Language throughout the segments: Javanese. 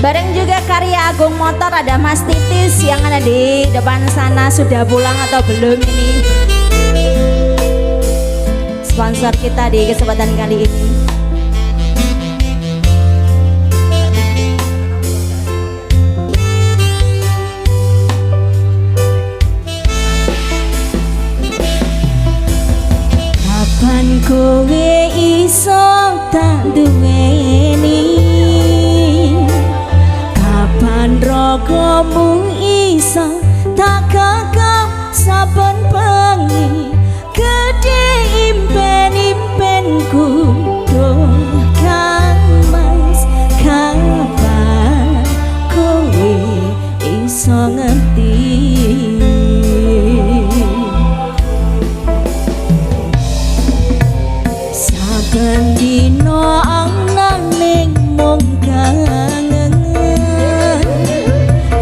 Bareng juga karya Agung Motor, ada Mas Titis yang ada di depan sana. Sudah pulang atau belum ini? Sponsor kita di kesempatan kali ini. Kapan kowe iso tak duweni, kapan rogomu iso tak gagap saben bengi, gede impen-impenku doh kang mas, kapan kowe iso ngerti. Saben dino anane mung kangen,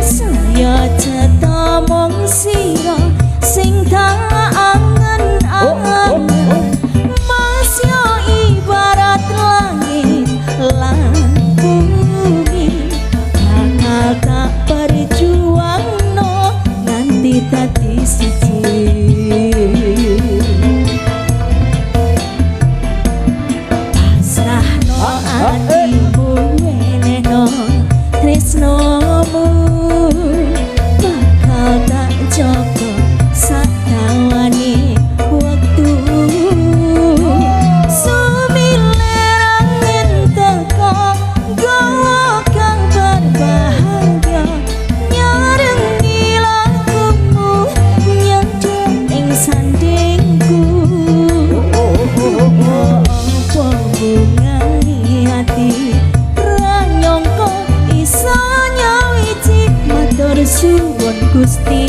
saya cetha mung sira sing tak angen-angen. Mas yo ibarat langit lan bumi, bakal tak perjuangno nganti dadi siji. Atimu wenehno tresnomu, bakal tak jaga sadawane wektu. Sumiler angin teko gawa kang berbahagia, nyarengi lakumu nyedhek ing sandingku. Apa bungani hati ranyongko iso nyawiji, matur suwun Gusti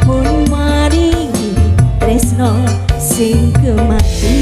pun maringi tresno sing kemati.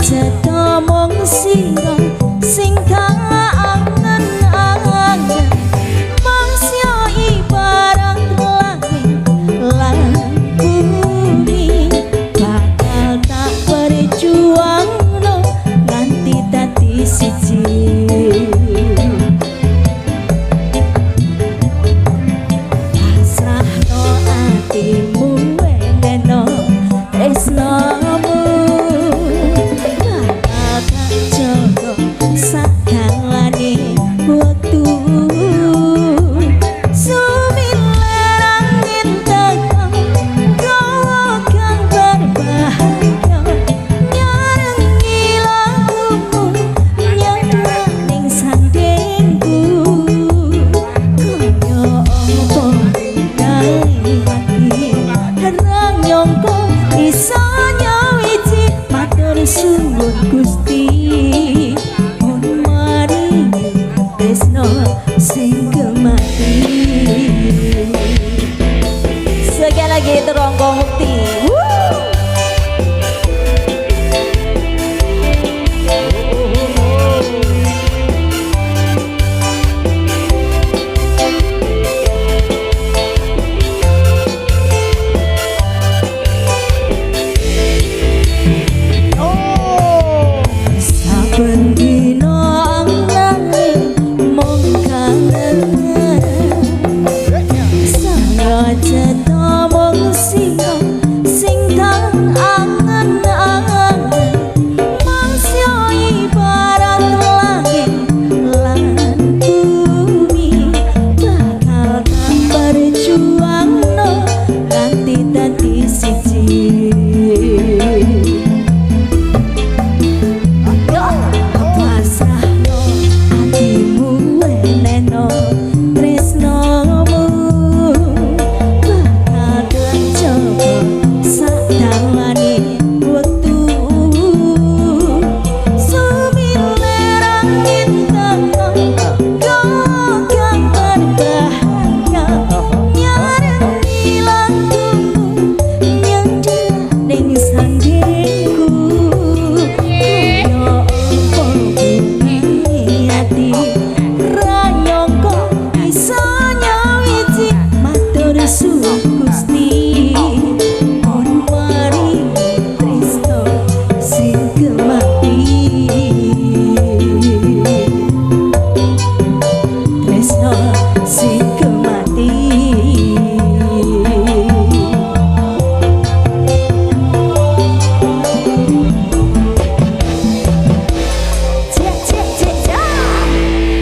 Cetha mung sira sing tak angen-angen. Mas yo ibarat langit lan bumi, bakal tak perjuangno nganti dadi siji. Pasrahno atimu wenehno tresnomu, sadawane wektu. Sumiler angin teko gawa kang berbahagia, nyarengi lakumu nyedhek ning sandingku. Kaya apa kae hati ranyongko iso nyawiji, matur suwun Gusti pun maringi tresno sing kemati. Sekali lagi Terongko Mukti. Saben dino anane mung kangen, saya cetha mung sira sing tak angen-angen. Mas yo ibarat langit lan bumi, bakal tak perjuangno nganti dadi siji. Pasrahno atimu wenehno tresnomu, suku